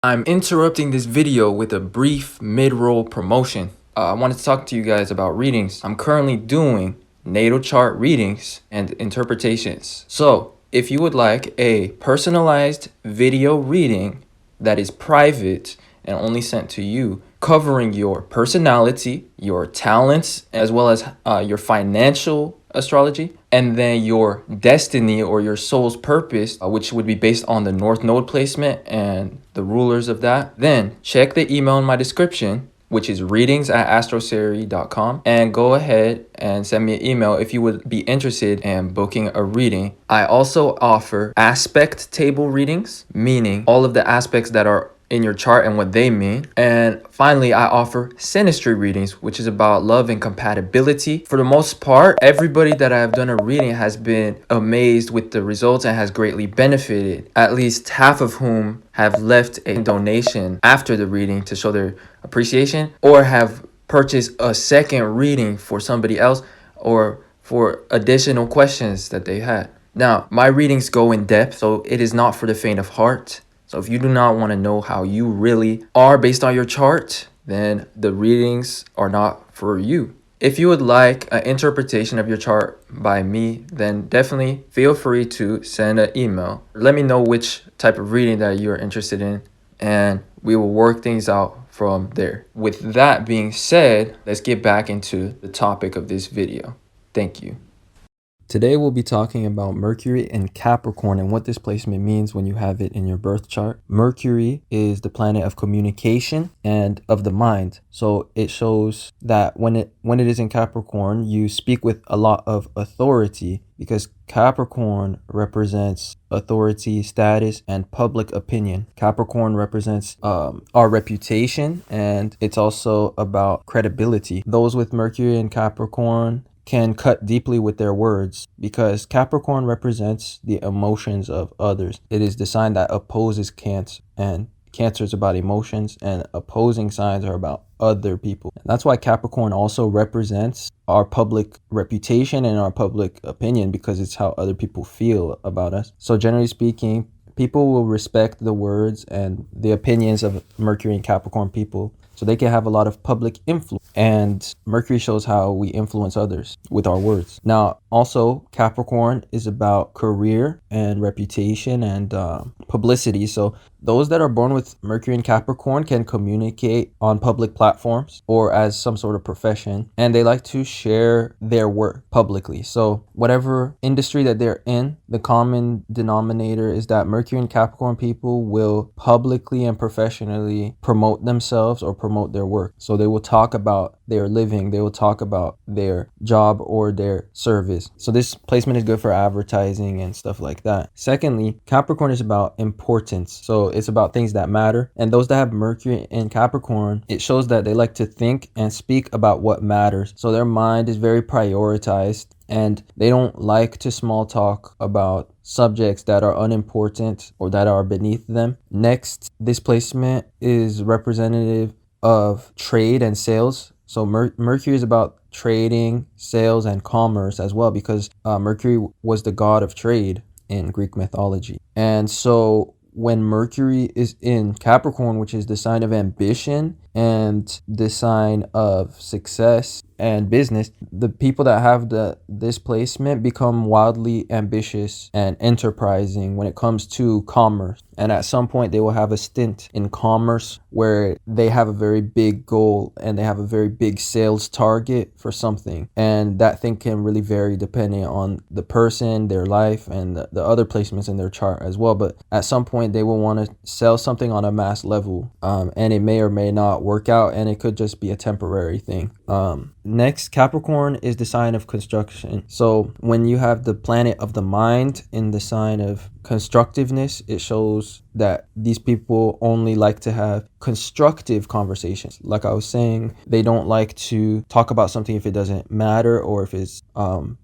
I'm interrupting this video with a brief mid-roll promotion. I wanted to talk to you guys about readings. I'm currently doing natal chart readings and interpretations. So if you would like a personalized video reading that is private and only sent to you, covering your personality, your talents, as well as your financial astrology, and then your destiny or your soul's purpose, which would be based on the North Node placement and the rulers of that, then check the email in my description, which is readings@astroseri.com, and go ahead and send me an email if you would be interested in booking a reading. I also offer aspect table readings, meaning all of the aspects that are in your chart and what they mean. And finally, I offer synastry readings, which is about love and compatibility. For the most part, everybody that I have done a reading has been amazed with the results and has greatly benefited, at least half of whom have left a donation after the reading to show their appreciation, or have purchased a second reading for somebody else or for additional questions that they had. Now, my readings go in depth, so it is not for the faint of heart. So if you do not want to know how you really are based on your chart, then the readings are not for you. If you would like an interpretation of your chart by me, then definitely feel free to send an email. Let me know which type of reading that you're interested in, and we will work things out from there. With that being said, let's get back into the topic of this video. Thank you. Today we'll be talking about Mercury and Capricorn and what this placement means when you have it in your birth chart. Mercury is the planet of communication and of the mind. So it shows that when it is in Capricorn, you speak with a lot of authority, because Capricorn represents authority, status, and public opinion. Capricorn represents our reputation, and it's also about credibility. Those with Mercury and Capricorn can cut deeply with their words, because Capricorn represents the emotions of others. It is the sign that opposes Cancer, and Cancer is about emotions, and opposing signs are about other people. And that's why Capricorn also represents our public reputation and our public opinion, because it's how other people feel about us. So generally speaking, people will respect the words and the opinions of Mercury and Capricorn people, so they can have a lot of public influence. And Mercury shows how we influence others with our words. Now, also, Capricorn is about career and reputation and publicity. So those that are born with Mercury and Capricorn can communicate on public platforms or as some sort of profession, and they like to share their work publicly. So whatever industry that they're in, the common denominator is that Mercury and Capricorn people will publicly and professionally promote themselves or promote their work. So they will talk about their living, they will talk about their job or their service. So this placement is good for advertising and stuff like that. Secondly, Capricorn is about importance. So it's about things that matter. And those that have Mercury in Capricorn, it shows that they like to think and speak about what matters. So their mind is very prioritized, and they don't like to small talk about subjects that are unimportant or that are beneath them. Next, this placement is representative of trade and sales. So Mercury is about trading, sales, and commerce as well, because Mercury was the god of trade in Greek mythology. And so when Mercury is in Capricorn, which is the sign of ambition and the sign of success and business, the people that have this placement become wildly ambitious and enterprising when it comes to commerce. And at some point they will have a stint in commerce where they have a very big goal and they have a very big sales target for something. And that thing can really vary depending on the person, their life, and the other placements in their chart as well. But at some point they will want to sell something on a mass level, and it may or may not work out, and it could just be a temporary thing. Next, Capricorn is the sign of construction. So when you have the planet of the mind in the sign of constructiveness, it shows that these people only like to have constructive conversations. Like I was saying, they don't like to talk about something if it doesn't matter or if it's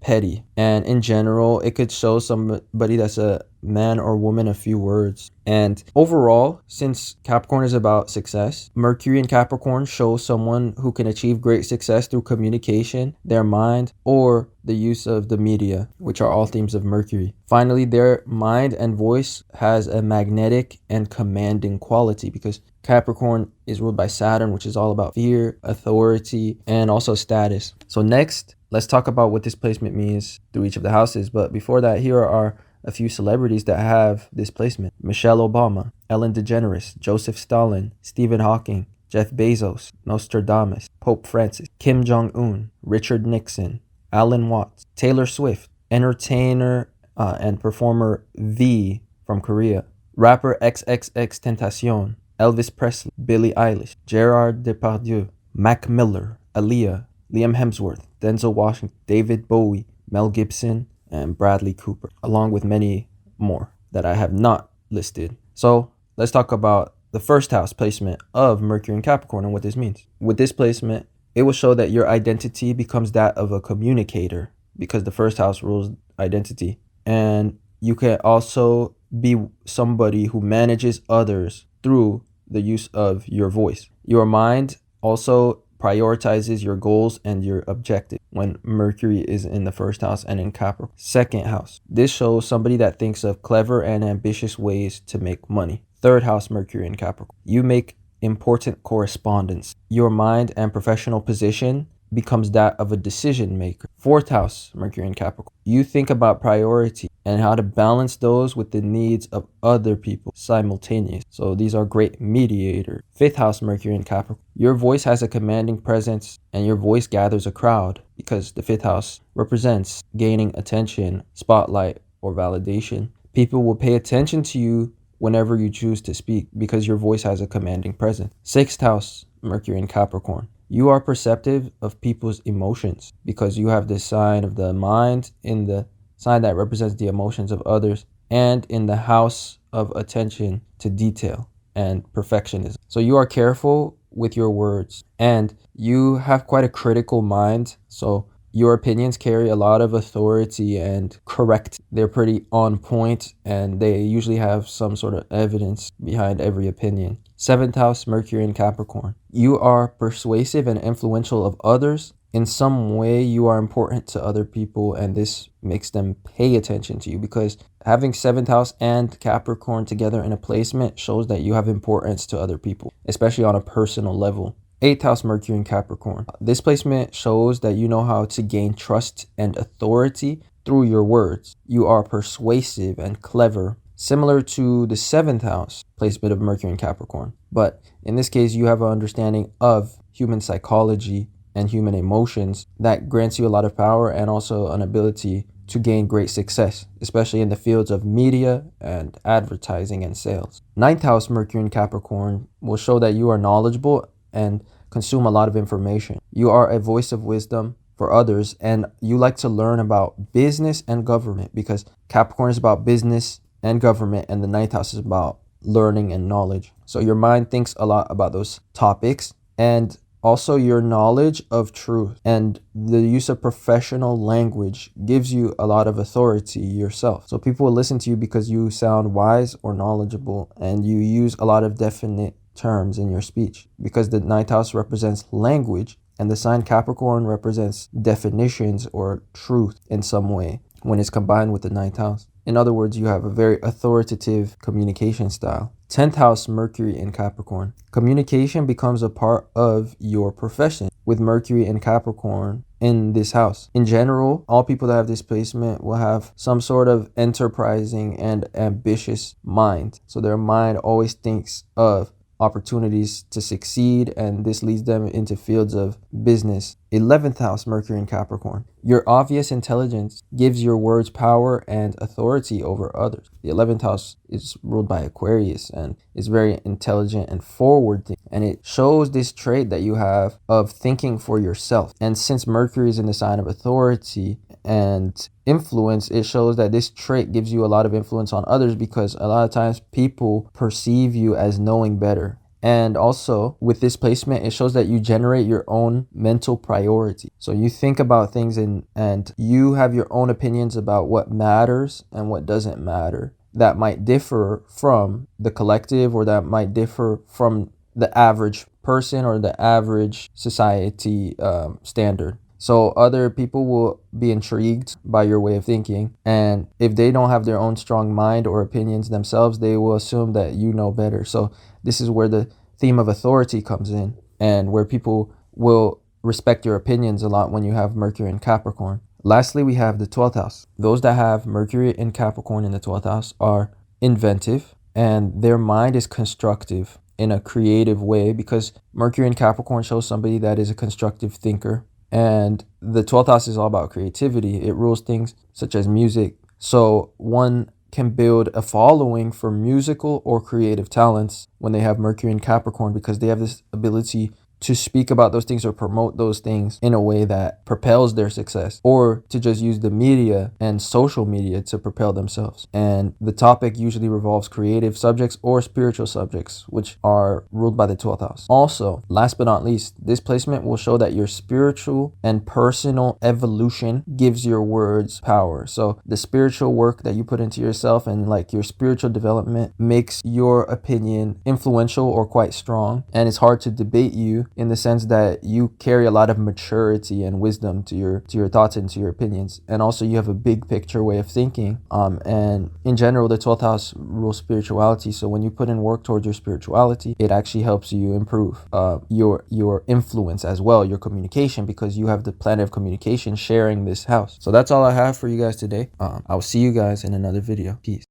petty. And in general, it could show somebody that's a man or woman a few words. And overall, since Capricorn is about success, Mercury in Capricorn shows someone who can achieve great success through communication, their mind, or the use of the media, which are all themes of Mercury. Finally, their mind and voice has a magnetic and commanding quality because Capricorn is ruled by Saturn, which is all about fear, authority, and also status. So next, let's talk about what this placement means through each of the houses. But before that, here are a few celebrities that have this placement: Michelle Obama, Ellen DeGeneres, Joseph Stalin, Stephen Hawking, Jeff Bezos, Nostradamus, Pope Francis, Kim Jong-un, Richard Nixon, Alan Watts, Taylor Swift, entertainer and performer V from Korea, rapper XXXTentacion, Elvis Presley, Billie Eilish, Gerard Depardieu, Mac Miller, Aaliyah, Liam Hemsworth, Denzel Washington, David Bowie, Mel Gibson, and Bradley Cooper, along with many more that I have not listed. So let's talk about the first house placement of Mercury in Capricorn and what this means. With this placement, it will show that your identity becomes that of a communicator because the first house rules identity. And you can also be somebody who manages others through the use of your voice. Your mind also prioritizes your goals and your objective when Mercury is in the first house and in Capricorn. Second house. This shows somebody that thinks of clever and ambitious ways to make money. Third house, Mercury in Capricorn. You make important correspondence. Your mind and professional position becomes that of a decision maker. Fourth house, Mercury in Capricorn. You think about priority and how to balance those with the needs of other people simultaneously. So these are great mediators. Fifth house, Mercury in Capricorn. Your voice has a commanding presence and your voice gathers a crowd because the fifth house represents gaining attention, spotlight, or validation. People will pay attention to you whenever you choose to speak because your voice has a commanding presence. Sixth house, Mercury in Capricorn. You are perceptive of people's emotions because you have this sign of the mind in the sign that represents the emotions of others and in the house of attention to detail and perfectionism. So you are careful with your words and you have quite a critical mind. So your opinions carry a lot of authority and correct. They're pretty on point and they usually have some sort of evidence behind every opinion. Seventh house, Mercury in Capricorn. You are persuasive and influential of others. In some way, you are important to other people and this makes them pay attention to you because having seventh house and Capricorn together in a placement shows that you have importance to other people, especially on a personal level. Eighth house, Mercury in Capricorn. This placement shows that you know how to gain trust and authority through your words. You are persuasive and clever, similar to the seventh house placement of Mercury in Capricorn. But in this case, you have an understanding of human psychology and human emotions that grants you a lot of power and also an ability to gain great success, especially in the fields of media and advertising and sales. Ninth house, Mercury in Capricorn, will show that you are knowledgeable and consume a lot of information. You are a voice of wisdom for others and you like to learn about business and government because Capricorn is about business and government and the ninth house is about learning and knowledge. So your mind thinks a lot about those topics and also your knowledge of truth and the use of professional language gives you a lot of authority yourself. So people will listen to you because you sound wise or knowledgeable and you use a lot of definite terms in your speech because the ninth house represents language and the sign Capricorn represents definitions or truth in some way when it's combined with the ninth house. In other words, you have a very authoritative communication style. 10th house, Mercury in Capricorn. Communication becomes a part of your profession with Mercury in Capricorn in this house. In general, all people that have this placement will have some sort of enterprising and ambitious mind. So their mind always thinks of opportunities to succeed and this leads them into fields of business. 11th house, Mercury in Capricorn. Your obvious intelligence gives your words power and authority over others. The 11th house is ruled by Aquarius and is very intelligent and forward thinking, and it shows this trait that you have of thinking for yourself. And since Mercury is in the sign of authority and influence, it shows that this trait gives you a lot of influence on others because a lot of times people perceive you as knowing better. And also with this placement, it shows that you generate your own mental priority. So you think about things and you have your own opinions about what matters and what doesn't matter. that might differ from the collective, or that might differ from the average person or the average society standard. So other people will be intrigued by your way of thinking, and if they don't have their own strong mind or opinions themselves, they will assume that you know better. So this is where the theme of authority comes in, and where people will respect your opinions a lot when you have Mercury in Capricorn. Lastly, we have the 12th house. Those that have Mercury in Capricorn in the 12th house are inventive, and their mind is constructive in a creative way, because Mercury in Capricorn shows somebody that is a constructive thinker. And the 12th house is all about creativity. It rules things such as music. So one can build a following for musical or creative talents when they have Mercury in Capricorn, because they have this ability to speak about those things or promote those things in a way that propels their success, or to just use the media and social media to propel themselves. And the topic usually revolves creative subjects or spiritual subjects, which are ruled by the 12th house. Also, last but not least, this placement will show that your spiritual and personal evolution gives your words power. So the spiritual work that you put into yourself and like your spiritual development makes your opinion influential or quite strong, and it's hard to debate you, in the sense that you carry a lot of maturity and wisdom to your thoughts and to your opinions. And also you have a big picture way of thinking. And in general, the 12th house rules spirituality. So when you put in work towards your spirituality, it actually helps you improve your influence as well, your communication, because you have the planet of communication sharing this house. So that's all I have for you guys today. I'll see you guys in another video. Peace.